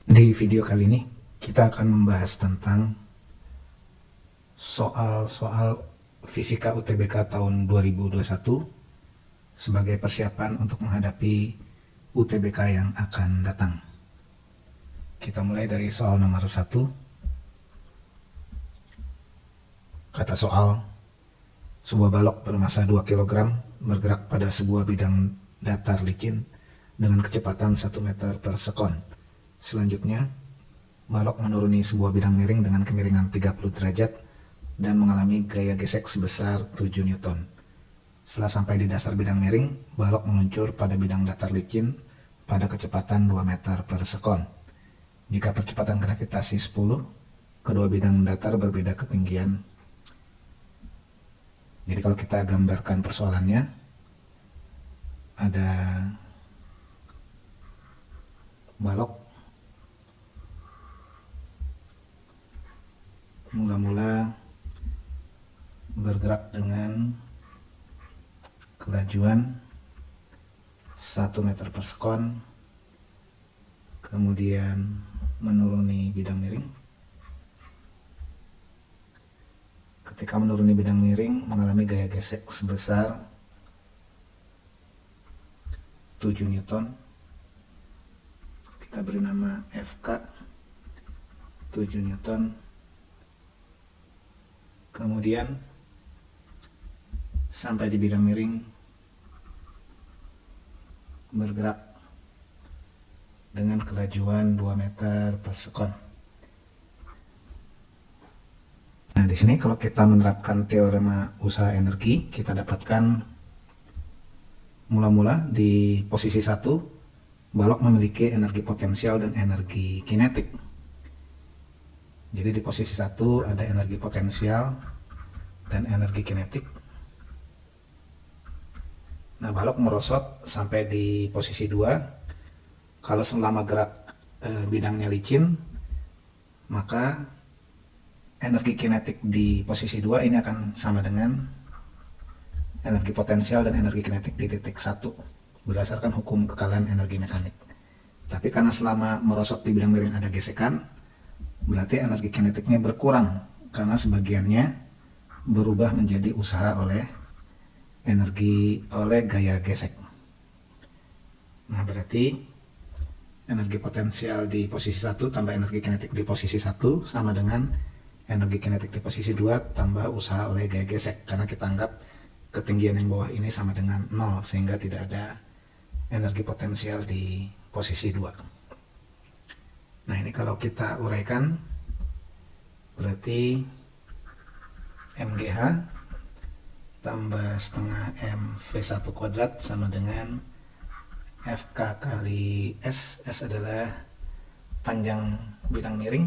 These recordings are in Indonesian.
Di video kali ini kita akan membahas tentang soal-soal fisika UTBK tahun 2021 sebagai persiapan untuk menghadapi UTBK yang akan datang. Kita mulai dari soal nomor 1. Kata soal, sebuah balok bermassa 2 kg bergerak pada sebuah bidang datar licin dengan kecepatan 1 meter per sekon. Selanjutnya, balok menuruni sebuah bidang miring dengan kemiringan 30 derajat dan mengalami gaya gesek sebesar 7 Newton. Setelah sampai di dasar bidang miring, balok meluncur pada bidang datar licin pada kecepatan 2 meter per sekon. Jika percepatan gravitasi 10, kedua bidang datar berbeda ketinggian. Jadi kalau kita gambarkan persoalannya, ada balok mula-mula bergerak dengan kelajuan 1 meter per sekon, kemudian menuruni bidang miring. Ketika menuruni bidang miring mengalami gaya gesek sebesar 7 Newton. Kita beri nama FK 7 Newton. Kemudian sampai di bidang miring bergerak dengan kelajuan 2 meter per sekon. Nah, di sini kalau kita menerapkan teorema usaha energi, kita dapatkan mula-mula di posisi 1, balok memiliki energi potensial dan energi kinetik. Jadi di posisi 1 ada energi potensial dan energi kinetik. Nah, balok merosot sampai di posisi 2. Kalau selama gerak bidangnya licin, maka energi kinetik di posisi 2 ini akan sama dengan energi potensial dan energi kinetik di titik 1 berdasarkan hukum kekalahan energi mekanik. Tapi karena selama merosot di bidang miring ada gesekan, berarti energi kinetiknya berkurang karena sebagiannya berubah menjadi usaha oleh gaya gesek. Nah, berarti energi potensial di posisi 1 tambah energi kinetik di posisi 1 sama dengan energi kinetik di posisi 2 tambah usaha oleh gaya gesek, karena kita anggap ketinggian yang bawah ini sama dengan 0 sehingga tidak ada energi potensial di posisi 2. Nah, ini kalau kita uraikan, berarti MGH tambah setengah M V1 kuadrat sama dengan FK kali S. S adalah panjang bidang miring,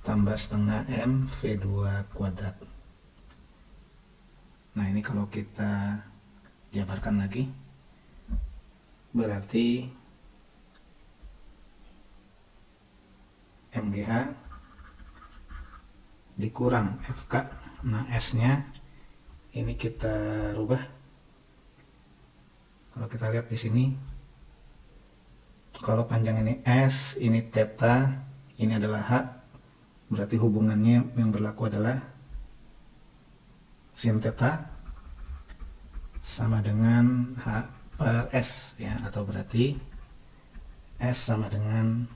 tambah setengah M V2 kuadrat. Nah, ini kalau kita jabarkan lagi, berarti MGH dikurang FK. Nah, S-nya ini kita rubah. Kalau kita lihat di sini, kalau panjang ini S, ini theta, ini adalah H, berarti hubungannya yang berlaku adalah sin theta sama dengan H per S, ya, atau berarti S sama dengan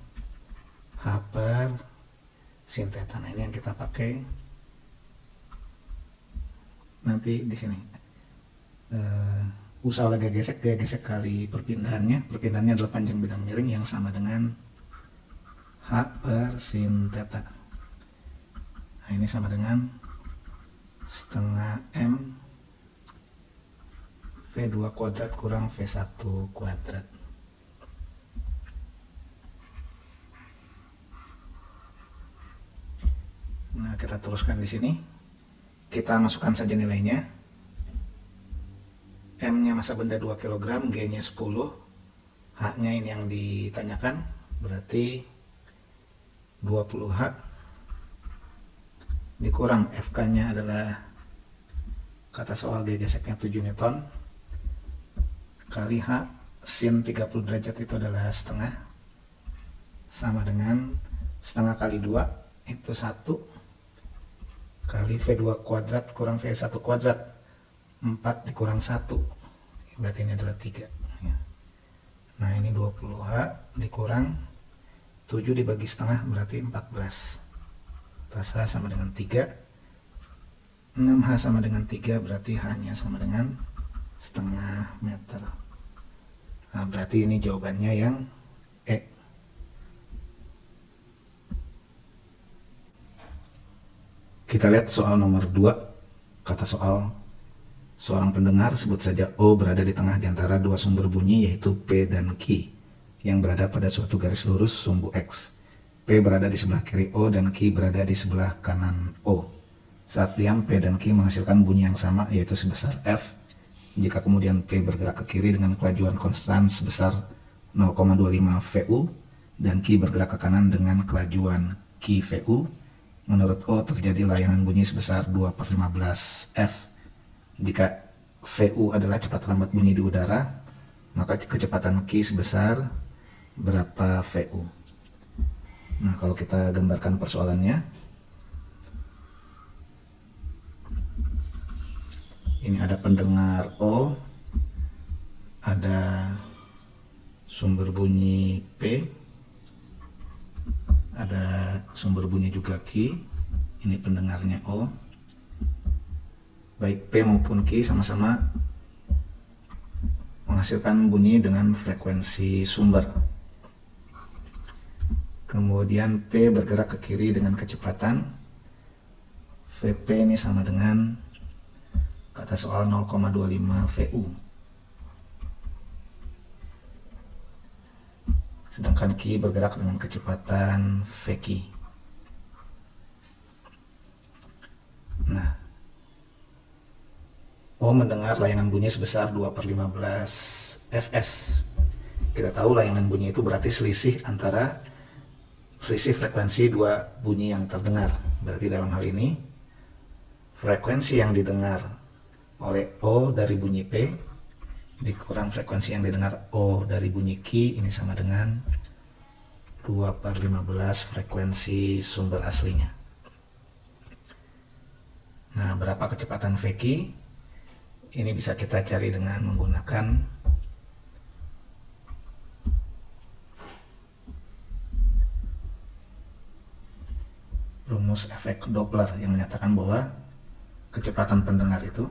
H per sin theta. Nah, ini yang kita pakai nanti di sini. Usaha oleh gaya gesek kali perpindahannya adalah panjang bidang miring yang sama dengan H per sin theta. Nah, ini sama dengan setengah M V2 kuadrat kurang V1 kuadrat. Nah, kita teruskan di sini. Kita masukkan saja nilainya. M-nya massa benda 2 kg, G-nya 10, H-nya ini yang ditanyakan, berarti 20H dikurang FK-nya adalah kata soal gaya geseknya 7 Newton kali H sin 30 derajat itu adalah setengah sama dengan setengah kali 2 itu 1 kali V2 kuadrat kurang V1 kuadrat, 4 dikurang 1 berarti ini adalah 3 ya. Nah ini 20H dikurang 7 dibagi setengah berarti 14, atas H sama dengan 3, 6H sama dengan 3 berarti H-nya sama dengan setengah meter. Nah berarti ini jawabannya yang E. Kita lihat soal nomor 2. Kata soal, seorang pendengar, sebut saja O, berada di tengah di antara dua sumber bunyi yaitu P dan Q yang berada pada suatu garis lurus sumbu X. P berada di sebelah kiri O dan Q berada di sebelah kanan O. Saat diam, P dan Q menghasilkan bunyi yang sama yaitu sebesar F. Jika kemudian P bergerak ke kiri dengan kelajuan konstan sebesar 0,25 VU dan Q bergerak ke kanan dengan kelajuan Q VU, menurut O terjadi layanan bunyi sebesar 2/15 F. Jika VU adalah cepat lambat bunyi di udara, maka kecepatan Q sebesar berapa VU? Nah, kalau kita gambarkan persoalannya, ini ada pendengar O, ada sumber bunyi P, ada sumber bunyi juga Q, ini pendengarnya O. Baik P maupun Q sama-sama menghasilkan bunyi dengan frekuensi sumber. Kemudian P bergerak ke kiri dengan kecepatan VP ini sama dengan kata soal 0,25 VU. Sedangkan Q bergerak dengan kecepatan VQ. Nah, O mendengar layanan bunyi sebesar 2/15 Fs. Kita tahu layanan bunyi itu berarti selisih frekuensi dua bunyi yang terdengar. Berarti dalam hal ini, frekuensi yang didengar oleh O dari bunyi P dikurang frekuensi yang didengar O dari bunyi Q, ini sama dengan 2/15 frekuensi sumber aslinya. Nah, berapa kecepatan VQ? Ini bisa kita cari dengan menggunakan rumus efek Doppler yang menyatakan bahwa kecepatan pendengar itu,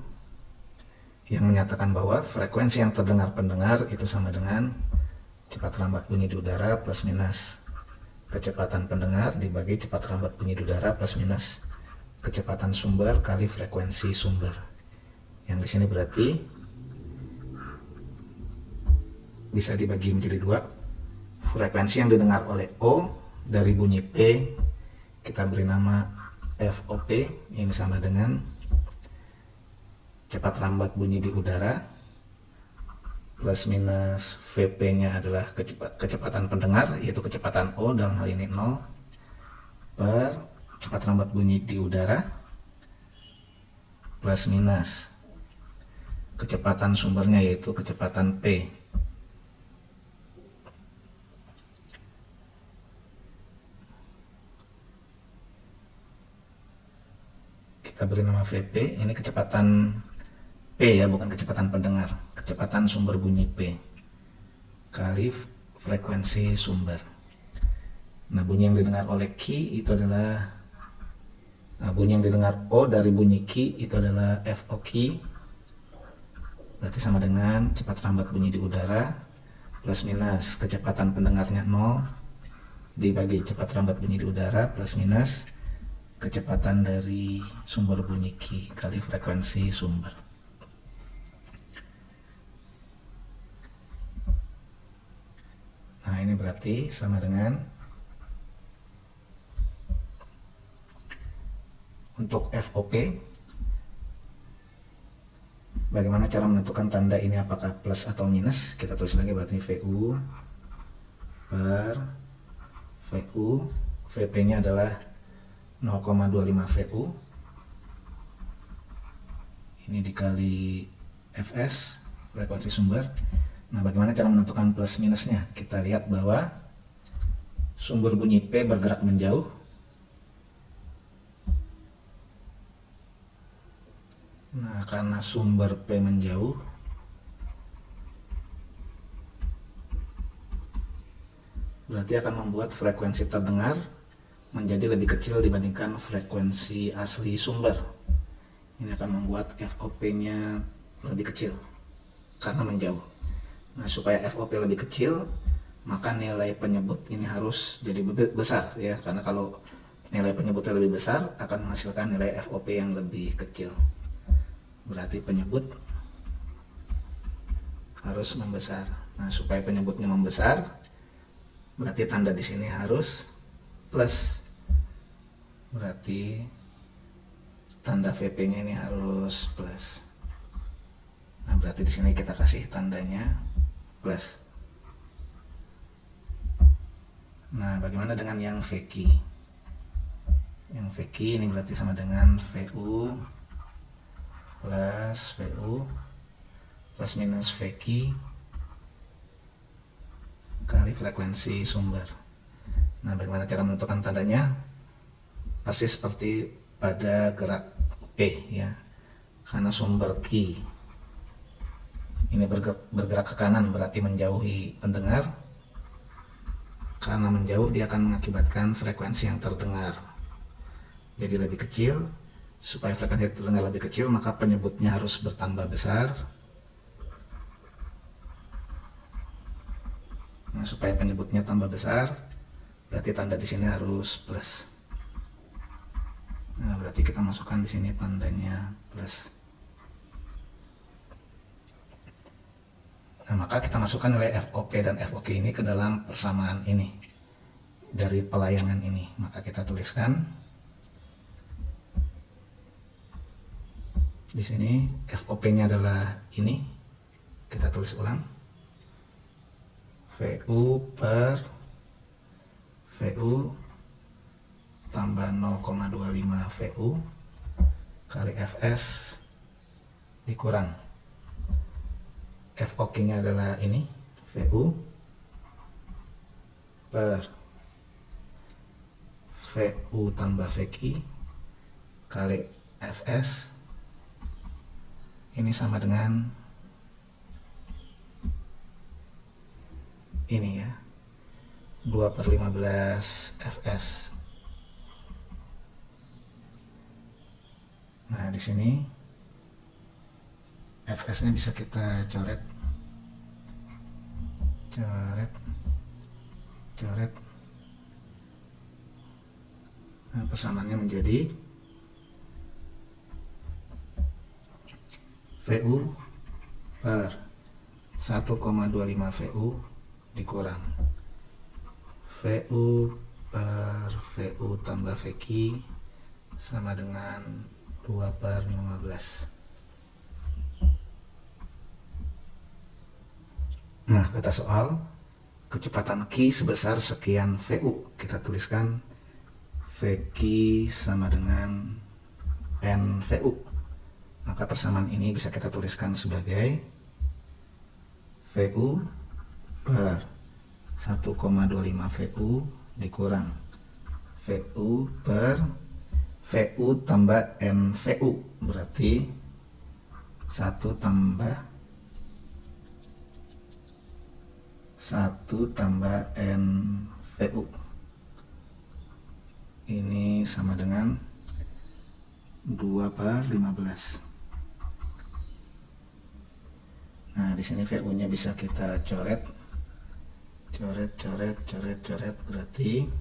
yang menyatakan bahwa frekuensi yang terdengar pendengar itu sama dengan cepat lambat bunyi di udara plus minus kecepatan pendengar dibagi cepat lambat bunyi di udara plus minus kecepatan sumber kali frekuensi sumber. Yang di sini berarti bisa dibagi menjadi dua. Frekuensi yang didengar oleh O dari bunyi P kita beri nama FOP, ini sama dengan cepat lambat bunyi di udara plus minus VP-nya adalah kecepatan pendengar, yaitu kecepatan O dalam hal ini 0 per cepat lambat bunyi di udara plus minus kecepatan sumbernya yaitu kecepatan P. Kita beri nama VP, ini kecepatan P ya, bukan kecepatan pendengar, kecepatan sumber bunyi P kali frekuensi sumber. Nah, bunyi yang didengar oleh Q itu adalah bunyi yang didengar O dari bunyi Q itu adalah FOQ, berarti sama dengan cepat lambat bunyi di udara plus minus kecepatan pendengarnya 0 dibagi cepat lambat bunyi di udara plus minus kecepatan dari sumber bunyi Q kali frekuensi sumber. Nah, ini berarti sama dengan, untuk FOP, bagaimana cara menentukan tanda ini apakah plus atau minus? Kita tulis lagi, berarti VU per VU, VP-nya adalah 0,25 VU, ini dikali Fs, frekuensi sumber. Nah, bagaimana cara menentukan plus minusnya? Kita lihat bahwa Sumber bunyi P bergerak menjauh. Nah, karena sumber P menjauh, berarti akan membuat frekuensi terdengar menjadi lebih kecil dibandingkan frekuensi asli sumber. Ini akan membuat FOP-nya lebih kecil karena menjauh. Nah, supaya FOP lebih kecil, maka nilai penyebut ini harus jadi besar ya, karena kalau nilai penyebutnya lebih besar akan menghasilkan nilai FOP yang lebih kecil. Berarti penyebut harus membesar. Nah, supaya penyebutnya membesar, berarti tanda di sini harus plus. Berarti tanda VP-nya ini harus plus. Nah, berarti di sini kita kasih tandanya plus. Nah, bagaimana dengan yang VQ? Yang VQ ini berarti sama dengan VU plus VU plus minus VQ kali frekuensi sumber. Nah, bagaimana cara menentukan tandanya? Persis seperti pada gerak P ya. Karena sumber Q ini bergerak ke kanan berarti menjauhi pendengar. Karena menjauh dia akan mengakibatkan frekuensi yang terdengar jadi lebih kecil. Supaya frekuensi terdengar lebih kecil, maka penyebutnya harus bertambah besar. Nah, supaya penyebutnya tambah besar, berarti tanda di sini harus plus. Nah, berarti kita masukkan di sini tandanya plus. Nah, maka kita masukkan nilai FOP dan FOQ ini ke dalam persamaan ini dari pelayangan ini. Maka kita tuliskan di sini FOP-nya adalah ini. Kita tulis ulang. VU per VU tambah 0,25 VU kali Fs dikurang FOQ-nya adalah ini, VU per VU tambah VQ kali Fs. Ini sama dengan ini ya, 2/15 Fs. Nah, di sini Fs-nya bisa kita coret. Nah, persamaannya menjadi VU per 1,25 VU dikurang VU per VU tambah VQ sama dengan 2/15. Nah, kata soal, kecepatan Q sebesar sekian VU. Kita tuliskan VQ sama dengan NVU. Maka persamaan ini bisa kita tuliskan sebagai VU per 1,25 VU dikurang VU per VU tambah NVU. Berarti 1 tambah NVU. Ini sama dengan 2/15. Nah, di sini VU-nya bisa kita coret. Berarti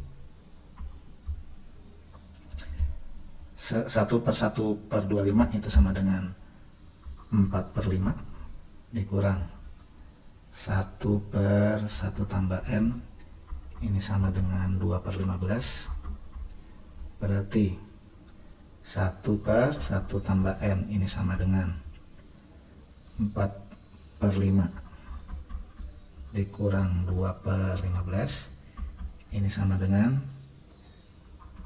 1/1/25 itu sama dengan 4/5 dikurang 1/1 tambah N, ini sama dengan 2/15. Berarti 1/1 tambah N ini sama dengan 4/5 dikurang 2/15, ini sama dengan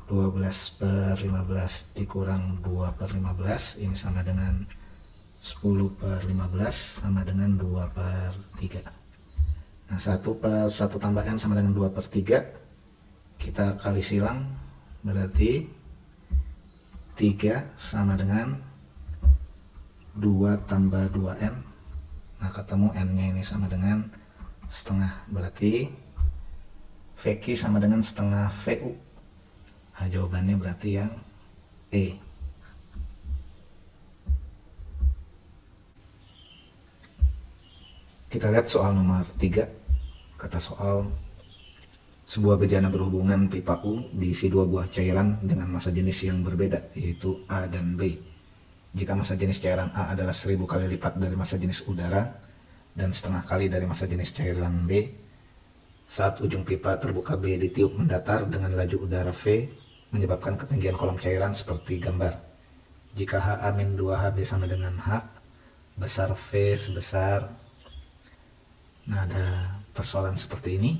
12/15 dikurang 2/15, ini sama dengan 10/15 sama dengan 2/3. Nah, 1/1 tambah N sama dengan 2/3. kita kali silang, berarti 3 sama dengan 2 tambah 2N. Nah, ketemu N-nya ini sama dengan setengah, berarti VQ sama dengan setengah VU. Nah, jawabannya berarti yang E. Kita lihat soal nomor 3. Kata soal, sebuah bejana berhubungan pipa U diisi 2 buah cairan dengan massa jenis yang berbeda, yaitu A dan B. Jika massa jenis cairan A adalah 1000 kali lipat dari massa jenis udara dan setengah kali dari massa jenis cairan B, saat ujung pipa terbuka B ditiup mendatar dengan laju udara V, menyebabkan ketinggian kolom cairan seperti gambar. Jika H-2HB sama dengan H, besar V sebesar. Nah, ada persoalan seperti ini.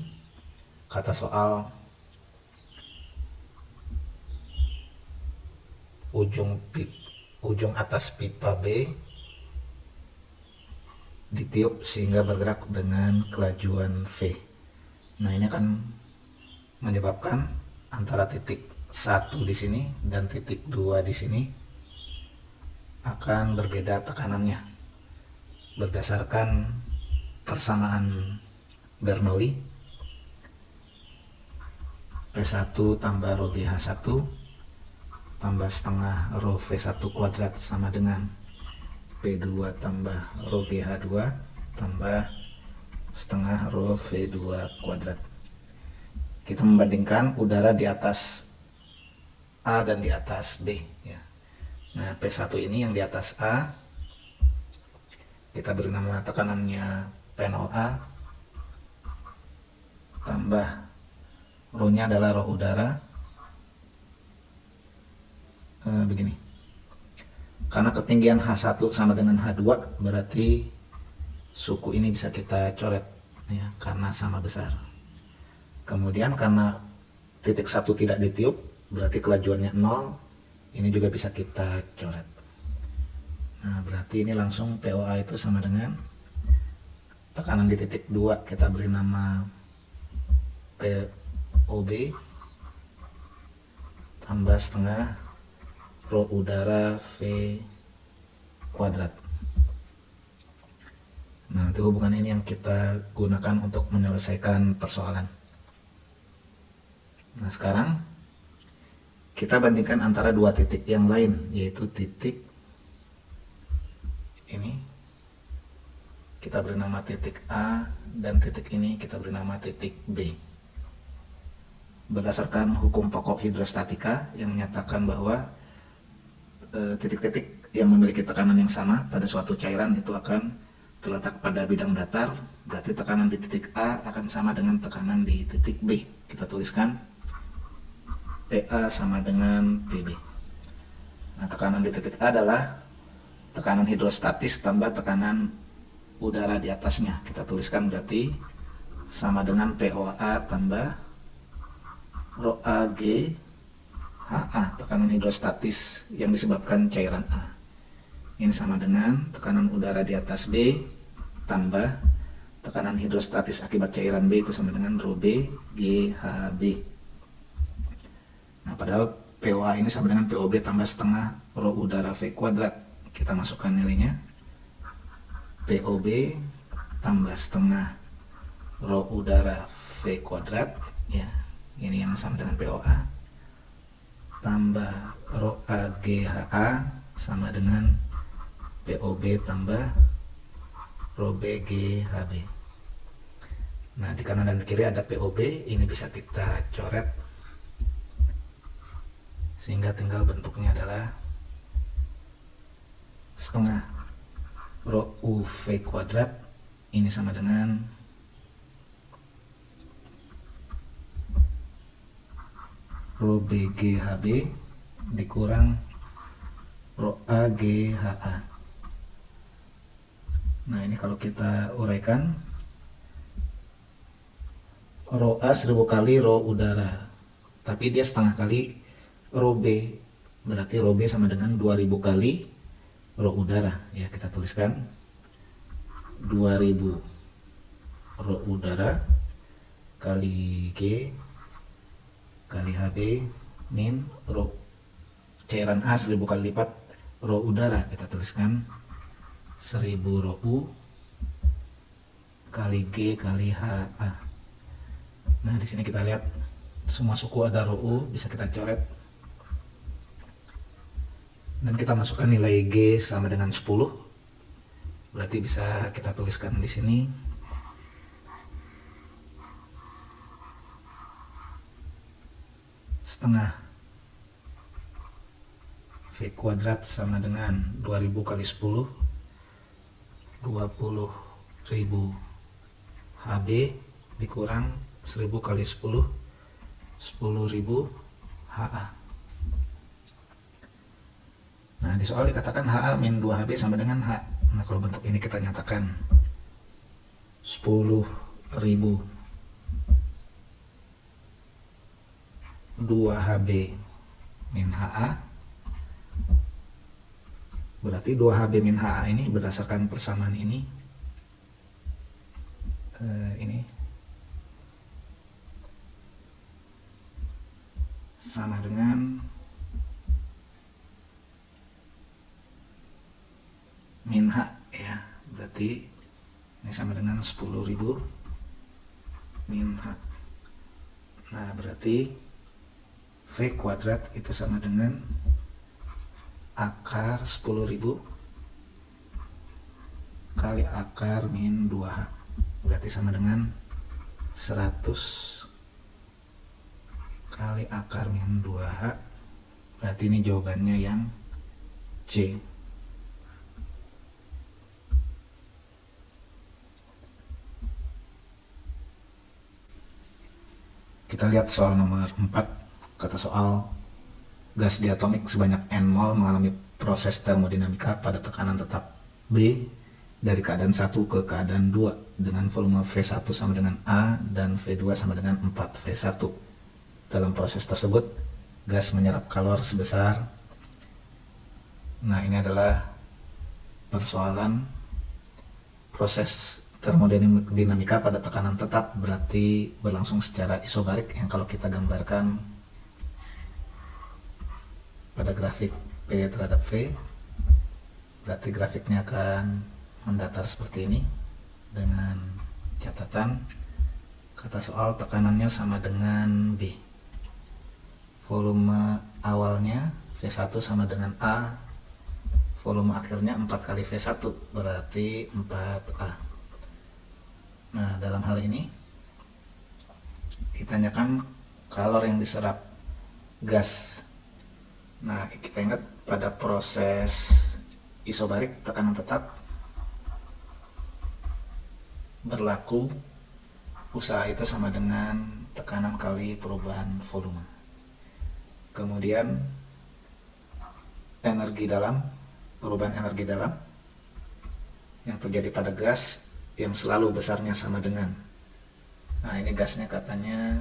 Kata soal, ujung atas pipa B ditiup sehingga bergerak dengan kelajuan V. Nah, ini akan menyebabkan antara titik 1 di sini dan titik 2 di sini akan berbeda tekanannya berdasarkan persamaan Bernoulli. P1 tambah rho GH1 tambah setengah rho V1 kuadrat sama dengan P2 tambah rho GH2 tambah setengah rho V2 kuadrat. Kita membandingkan udara di atas A dan di atas B, ya. Nah, P1 ini yang di atas A, kita beri nama tekanannya P0A, tambah rho-nya adalah rho udara. Begini, karena ketinggian H1 sama dengan H2, berarti suku ini bisa kita coret, ya, karena sama besar. Kemudian karena titik 1 tidak ditiup, berarti kelajuannya 0, ini juga bisa kita coret. Nah, berarti ini langsung POA itu sama dengan tekanan di titik 2, kita beri nama POB tambah setengah rho udara V kuadrat. Nah, itu hubungan ini yang kita gunakan untuk menyelesaikan persoalan. Nah, sekarang kita bandingkan antara 2 titik yang lain, yaitu titik ini kita beri nama titik A dan titik ini kita beri nama titik B. Berdasarkan hukum pokok hidrostatika yang menyatakan bahwa titik-titik yang memiliki tekanan yang sama pada suatu cairan itu akan terletak pada bidang datar, berarti tekanan di titik A akan sama dengan tekanan di titik B. Kita tuliskan PA sama dengan PB. Nah, tekanan di titik A adalah tekanan hidrostatis tambah tekanan udara di atasnya. Kita tuliskan berarti sama dengan POA tambah rho AG HA, tekanan hidrostatis yang disebabkan cairan A. Ini sama dengan tekanan udara di atas B tambah tekanan hidrostatis akibat cairan B, itu sama dengan rho B GHB. Nah, padahal POA ini sama dengan POB tambah setengah rho udara V kuadrat. Kita masukkan nilainya. POB tambah setengah rho udara V kuadrat, ya, ini yang sama dengan POA, tambah rho AGHA sama dengan POB tambah rho BGHB. Nah, di kanan dan kiri ada POB, ini bisa kita coret sehingga tinggal bentuknya adalah setengah rho UV kuadrat, ini sama dengan rho BGHB dikurang rho AGHA. Nah, ini kalau kita uraikan, rho A 1000 kali rho udara, tapi dia setengah kali rho B, berarti rho B sama dengan 2000 kali rho udara, ya, kita tuliskan 2000 rho udara kali G kali HB min rho cairan A 1000 kali lipat rho udara, kita tuliskan 1000 rho U kali G kali HA. Nah, di sini kita lihat semua suku ada rho U, bisa kita coret. Dan kita masukkan nilai G sama dengan 10. Berarti bisa kita tuliskan di sini setengah V kuadrat sama dengan 2000 kali 10 20.000 HB dikurang 1000 kali 10 10.000 HA. Nah, di soal dikatakan HA min 2HB sama dengan H. Nah, kalau bentuk ini kita nyatakan 10.000 2HB min HA, berarti 2HB min HA ini berdasarkan persamaan ini sama dengan min H ya, berarti ini sama dengan 10.000 min H. Nah, berarti V kuadrat itu sama dengan akar 10.000 kali akar min 2H, berarti sama dengan 100 kali akar min 2H. Berarti ini jawabannya yang C. Kita lihat soal nomor 4. Kata soal, gas diatomik sebanyak N mol mengalami proses termodinamika pada tekanan tetap B dari keadaan 1 ke keadaan 2 dengan volume V1 sama dengan A dan V2 sama dengan 4V1. Dalam proses tersebut, gas menyerap kalor sebesar, nah ini adalah persoalan proses termodinamika pada tekanan tetap, berarti berlangsung secara isobarik, yang kalau kita gambarkan pada grafik P terhadap V, berarti grafiknya akan mendatar seperti ini dengan catatan kata soal tekanannya sama dengan B. Volume awalnya V1 sama dengan A, volume akhirnya 4 kali V1, berarti 4A. Nah, dalam hal ini ditanyakan kalor yang diserap gas. Nah, kita ingat pada proses isobarik tekanan tetap berlaku usaha itu sama dengan tekanan kali perubahan volume. Kemudian energi dalam, perubahan energi dalam yang terjadi pada gas yang selalu besarnya sama dengan, nah ini gasnya katanya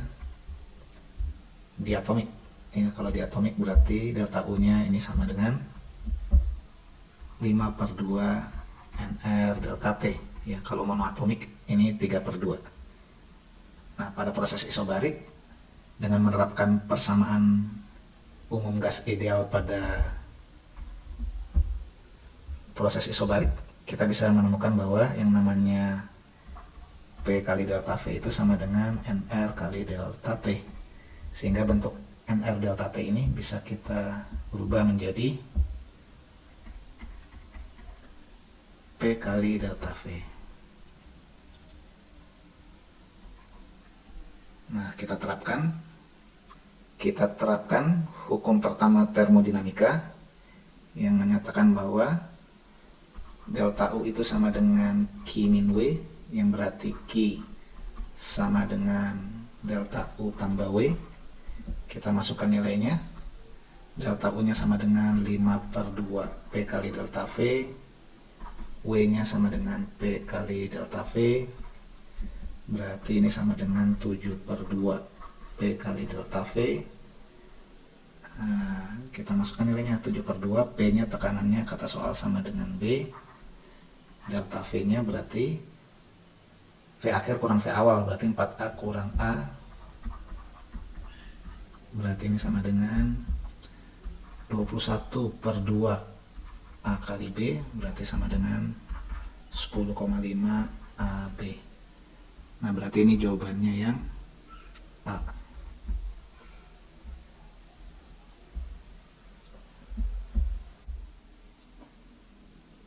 diatomik. Ini kalau diatomik berarti delta U nya ini sama dengan 5/2 NR delta T ya. Kalau monoatomik ini 3/2. Nah, pada proses isobarik dengan menerapkan persamaan umum gas ideal pada proses isobarik, kita bisa menemukan bahwa yang namanya P kali delta V itu sama dengan NR kali delta T, sehingga bentuk NR delta T ini bisa kita berubah menjadi P kali delta V. Nah, kita terapkan hukum pertama termodinamika yang menyatakan bahwa delta U itu sama dengan Q min W, yang berarti Q sama dengan delta U tambah W. Kita masukkan nilainya. Delta U nya sama dengan 5/2 P kali delta V, W nya sama dengan P kali delta V, berarti ini sama dengan 7/2 P kali delta V. Nah, kita masukkan nilainya 7/2, P nya tekanannya kata soal sama dengan B, delta V nya berarti V akhir kurang V awal, berarti 4A kurang A berarti ini sama dengan 21 per 2 A kali B, berarti sama dengan 10,5 AB. Nah, berarti ini jawabannya yang A.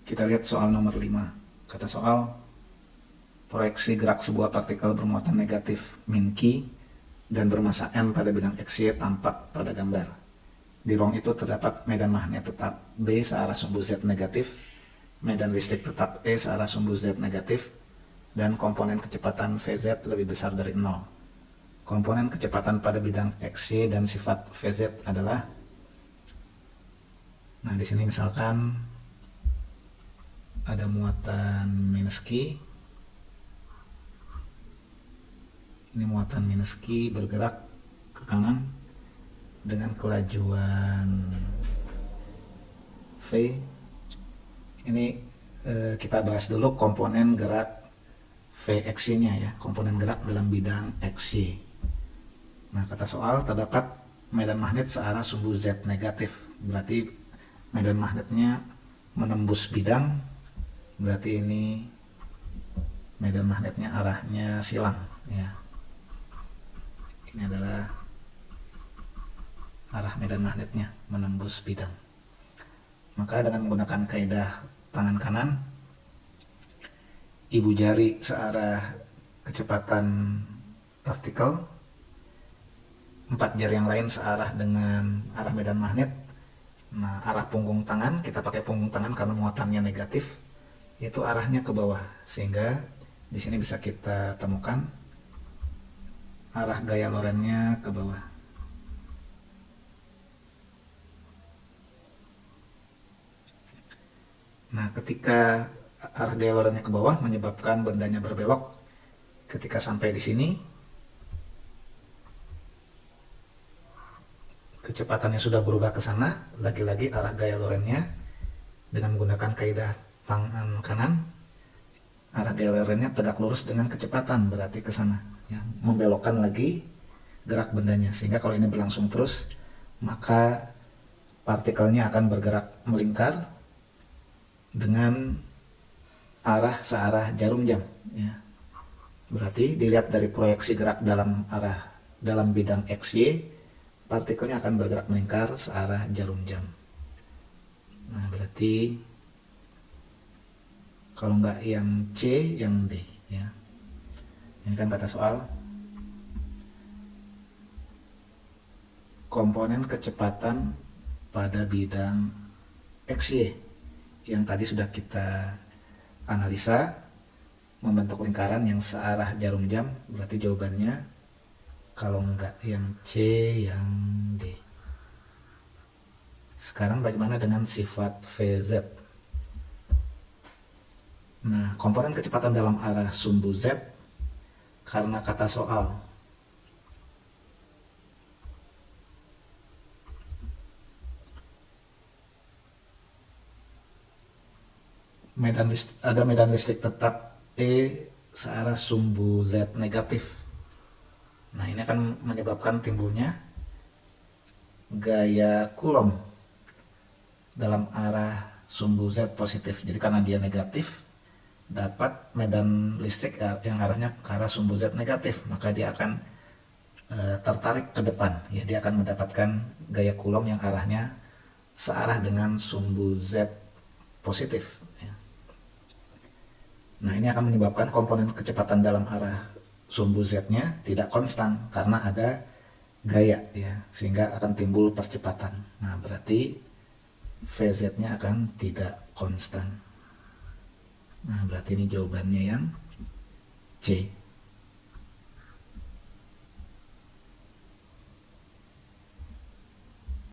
Kita lihat soal nomor 5. Kata soal, proyeksi gerak sebuah partikel bermuatan negatif min Q dan bermassa M pada bidang XY tampak pada gambar. Di ruang itu terdapat medan magnet tetap B searah sumbu Z negatif, medan listrik tetap E searah sumbu Z negatif, dan komponen kecepatan Vz lebih besar dari 0. Komponen kecepatan pada bidang XY dan sifat Vz adalah, nah di sini misalkan ada muatan minus Q, ini muatan minus Q bergerak ke kanan dengan kelajuan V. Ini kita bahas dulu komponen gerak Vx nya ya, komponen gerak dalam bidang XY. Nah, kata soal terdapat medan magnet searah sumbu Z negatif, berarti medan magnetnya menembus bidang, berarti ini medan magnetnya arahnya silang ya. Ini adalah arah medan magnetnya menembus bidang. Maka dengan menggunakan kaidah tangan kanan, ibu jari searah kecepatan partikel, 4 jari yang lain searah dengan arah medan magnet. Nah, arah punggung tangan, kita pakai punggung tangan karena muatannya negatif, itu arahnya ke bawah, sehingga di sini bisa kita temukan arah gaya Lorentz-nya ke bawah. Nah, ketika arah gaya Lorentz-nya ke bawah menyebabkan bendanya berbelok, ketika sampai di sini kecepatannya sudah berubah ke sana, lagi-lagi arah gaya Lorentz-nya dengan menggunakan kaidah tangan kanan, arah gaya Lorentz-nya tegak lurus dengan kecepatan, berarti ke sana ya, membelokkan lagi gerak bendanya, sehingga kalau ini berlangsung terus maka partikelnya akan bergerak melingkar dengan arah searah jarum jam ya. Berarti dilihat dari proyeksi gerak dalam bidang XY, partikelnya akan bergerak melingkar searah jarum jam. Nah, berarti kalau nggak yang C, yang D ya. Ini kan kata soal komponen kecepatan pada bidang XY yang tadi sudah kita analisa membentuk lingkaran yang searah jarum jam, berarti jawabannya kalau enggak yang C, yang D. Sekarang bagaimana dengan sifat Vz? Nah, komponen kecepatan dalam arah sumbu Z, karena kata soal ada medan listrik tetap E searah sumbu Z negatif. Nah, ini akan menyebabkan timbulnya gaya Coulomb dalam arah sumbu Z positif. Jadi karena dia negatif, dapat medan listrik yang arahnya ke arah sumbu Z negatif, maka dia akan tertarik ke depan ya, dia akan mendapatkan gaya Coulomb yang arahnya searah dengan sumbu Z positif ya. Nah, ini akan menyebabkan komponen kecepatan dalam arah sumbu Z-nya tidak konstan karena ada gaya ya, sehingga akan timbul percepatan. Nah, berarti Vz-nya akan tidak konstan. Nah, berarti ini jawabannya yang C.